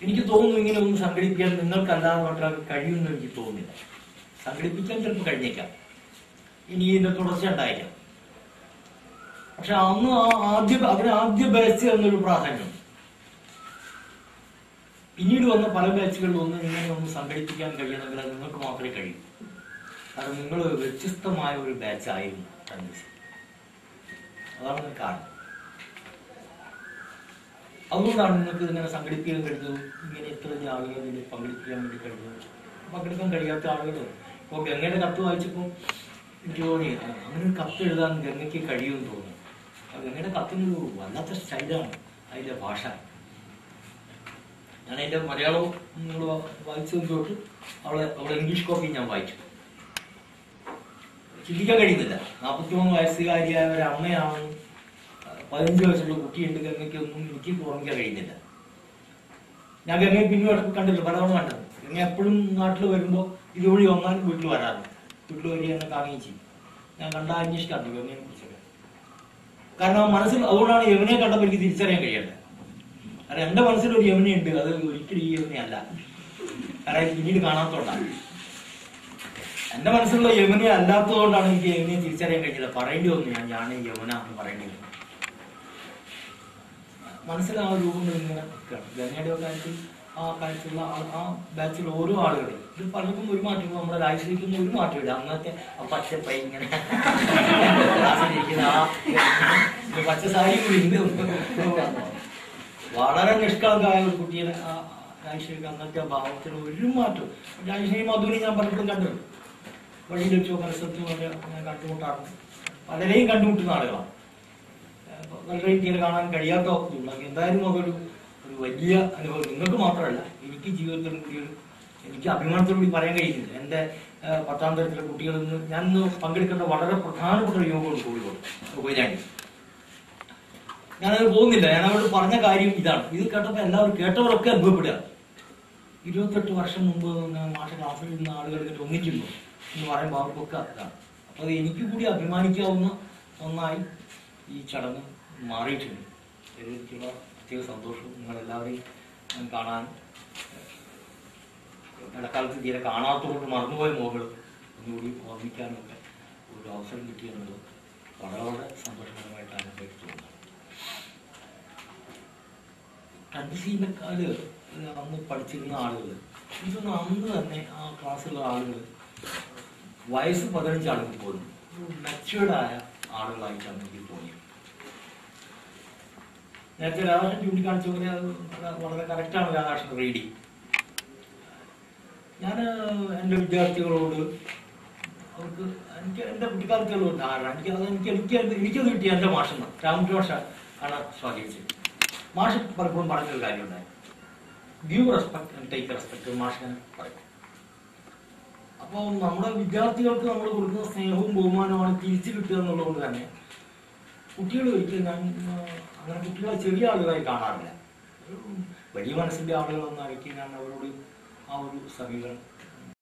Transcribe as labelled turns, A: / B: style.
A: എനിക്ക് തോന്നുന്നു ഇങ്ങനെ ഒന്ന് സംഘടിപ്പിക്കാൻ നിങ്ങൾക്കല്ലാതെ മറ്റൊരാൾക്ക് കഴിയുമെന്ന് എനിക്ക് തോന്നുന്നില്ല. സംഘടിപ്പിക്കാൻ ചിലപ്പോൾ കഴിഞ്ഞേക്കാം, ഇനി ഇതിന്റെ തുടർച്ച ഉണ്ടായേക്കാം. പക്ഷെ അന്ന് ആദ്യ ബാച്ച് എന്നൊരു പ്രാധാന്യം പിന്നീട് വന്ന പല ബാച്ചുകളിലും ഇങ്ങനെ ഒന്ന് സംഘടിപ്പിക്കാൻ കഴിയണമെങ്കിൽ അത് നിങ്ങൾക്ക് മാത്രമേ കഴിയൂ. കാരണം നിങ്ങൾ വ്യത്യസ്തമായ ഒരു ബാച്ചായിരുന്നു തന്നിച്ച്. അതാണ് കാരണം. അതുകൊണ്ടാണ് നിങ്ങൾക്ക് ഇങ്ങനെ സംഘടിപ്പിക്കാൻ കഴിഞ്ഞതും ഇങ്ങനെ ഇത്ര ആളുകൾ ഇതിൽ പങ്കെടുപ്പിക്കാൻ വേണ്ടി കഴിഞ്ഞത്. പങ്കെടുക്കാൻ കഴിയാത്ത ആളുകൾ ഇപ്പോൾ ഗംഗയുടെ കത്ത് വായിച്ചപ്പോൾ എനിക്ക് തോന്നി അങ്ങനെ ഒരു കത്ത് എഴുതാൻ ഗംഗയ്ക്ക് കഴിയുമെന്ന് തോന്നുന്നു. ഗംഗയുടെ കത്തിനൊരു വല്ലാത്ത സ്റ്റൈലാണ് അതിൻ്റെ ഭാഷ. ഞാൻ അതിൻ്റെ മലയാളവും നിങ്ങൾ വായിച്ചതും തൊട്ട് അവളെ ഇംഗ്ലീഷ് കോപ്പി ഞാൻ വായിച്ചു. ചിന്തിക്കാൻ കഴിയുന്നില്ല. 43 വയസ്സുകാരിയായ ഒരു അമ്മയാണ്, 15 വയസ്സുള്ള കുട്ടിയുണ്ട്. ഗംഗയ്ക്കൊന്നും എനിക്ക് ഓർമ്മിക്കാൻ കഴിയുന്നില്ല. ഞാൻ ഗംഗയെ പിന്നീട് കണ്ടില്ല, പലതവണ കണ്ടത്. ഗംഗ എപ്പോഴും നാട്ടിൽ വരുമ്പോൾ ഇതുവഴി വന്നാലും വീട്ടിൽ വരാറുണ്ട്. വീട്ടിൽ വരിക എന്നെ കാണുകയും ചെയ്യും. ഞാൻ കണ്ട അന്വേഷിക്കാറുണ്ട് ഗംഗയെ കുറിച്ചൊക്കെ. കാരണം മനസ്സിൽ അതുകൊണ്ടാണ് യമുനയെ കണ്ടപ്പോൾ എനിക്ക് തിരിച്ചറിയാൻ കഴിയേണ്ടത്. കാരണം എന്റെ മനസ്സിലൊരു യമുനയുണ്ട്, അത് ഒരിക്കലും ഈ യമുനയല്ല. കാരണം പിന്നീട് കാണാത്തോണ്ടാണ്. എന്റെ മനസ്സിലുള്ള യമുന അല്ലാത്തതുകൊണ്ടാണ് എനിക്ക് യമുനയെ തിരിച്ചറിയാൻ കഴിഞ്ഞത്. പറയേണ്ടി വന്നു ഞാൻ യമുന എന്ന് പറയേണ്ടി വന്നു. മനസ്സിൽ ആ രൂപങ്ങൾ ഇങ്ങനെ നിൽക്കുകയാണ്. ഗംഗയുടെ കാര്യത്തിൽ ആ കാര്യത്തിലുള്ള ആ ബാച്ചിൽ ഓരോ ആളുകൾ ഇത് പലർക്കും ഒരു മാറ്റം, നമ്മുടെ രാജ്യത്തേക്കൊന്നും ഒരു മാറ്റമില്ല. അന്നത്തെ പച്ചപ്പൈ ഇങ്ങനെ പച്ച സാരി വളരെ നിഷ്കളങ്കായ ഒരു കുട്ടിയെ രാജശ്രീക്ക് അന്നത്തെ ഭാവത്തിന് ഒരു മാറ്റവും. രാജശ്രീ മധുവിനെ ഞാൻ പലപ്പോഴും കണ്ടിട്ടുണ്ട്. വഴിയിൽ വെച്ചോ മത്സരത്തിനോ ഞാൻ കണ്ടുമുട്ടാറുണ്ട്. പലരെയും കണ്ടുമുട്ടുന്ന ആളുകളാണ്. പലരെയും തീരെ കാണാൻ കഴിയാത്ത എന്തായാലും അതൊരു വലിയ അനുഭവം. നിങ്ങൾക്ക് മാത്രമല്ല, എനിക്ക് ജീവിതത്തിലും കൂടി എനിക്ക് അഭിമാനത്തോടുകൂടി പറയാൻ കഴിയുന്നില്ല. എൻ്റെ 10ാം തരത്തിലെ കുട്ടികളിൽ നിന്ന് ഞാൻ ഇന്ന് പങ്കെടുക്കേണ്ട വളരെ പ്രധാനപ്പെട്ട ഒരു യോഗമാണ് കോഴിക്കോട്. ഞാനത് പോകുന്നില്ല. ഞാൻ അവരോട് പറഞ്ഞ കാര്യം ഇതാണ്. ഇത് കേട്ടപ്പോൾ എല്ലാവരും കേട്ടവരൊക്കെ അനുഭവപ്പെടുക. 28 വർഷം മുമ്പ് മാഷ ക്ലാസ്സിൽ ഇരുന്ന ആളുകൾ ഇതിൽ ഒന്നിക്കുന്നു എന്ന് പറയുമ്പോൾ അവർക്കൊക്കെ അതാണ്. അപ്പോൾ അത് എനിക്ക് കൂടി അഭിമാനിക്കാവുന്ന ഒന്നായി ഈ ചടങ്ങ് മാറിയിട്ടുണ്ട്. എനിക്കുള്ള പ്രത്യേക സന്തോഷവും നിങ്ങളെല്ലാവരെയും കാണാൻ, ഇടക്കാലത്ത് തീരെ കാണാത്തതുകൊണ്ട് മറന്നുപോയ മുഖങ്ങൾ ഒന്നുകൂടി ഓർമ്മിക്കാനൊക്കെ ഒരു അവസരം കിട്ടിയെന്നുള്ളത് വളരെ വളരെ സന്തോഷകരമായിട്ടാണ് എനിക്ക് തോന്നുന്നത്. കണ്ടിസീനക്കാര് അന്ന് പഠിച്ചിരുന്ന ആളുകൾ, ഇതൊന്നും അന്ന് തന്നെ ആ ക്ലാസ്സിലുള്ള ആളുകൾ വയസ്സ് 15 ആളുകൾ പോലും മെച്ചുവേർഡായ ആളുകളായിട്ടാണ് എനിക്ക് തോന്നിയത്. നേരത്തെ രാധാകൃഷ്ണൻ ചൂണ്ടിക്കാണിച്ച പോലെ വളരെ കറക്റ്റാണ് രാധാകൃഷ്ണൻ റീഡിങ്. ഞാൻ എൻ്റെ വിദ്യാർത്ഥികളോട് അവർക്ക് എൻ്റെ കുട്ടിക്കാലത്തുള്ള ധാരണ എനിക്കത് കിട്ടിയ എൻ്റെ മാഷെന്ന് രാമചന്ദ്ര മാഷ ആണ് സ്വാധീനിച്ചത്. മാഷ് പലപ്പോഴും പറഞ്ഞൊരു കാര്യമുണ്ടായി, give respect and take respect. മാഷിനെ പറയും. അപ്പോൾ നമ്മുടെ വിദ്യാർത്ഥികൾക്ക് നമ്മൾ കൊടുക്കുന്ന സ്നേഹവും ബഹുമാനവുമാണ് തിരിച്ചു കിട്ടുക എന്നുള്ളതുകൊണ്ട് തന്നെ കുട്ടികൾ ഒരിക്കലും ഞാൻ അങ്ങനെ കുട്ടികളെ ചെറിയ ആളുകളായി കാണാറില്ല. വലിയ മനസ്സിൻ്റെ ആളുകളൊന്നും ആയിരിക്കും ഞാൻ അവരോട് ആ ഒരു സമീപനം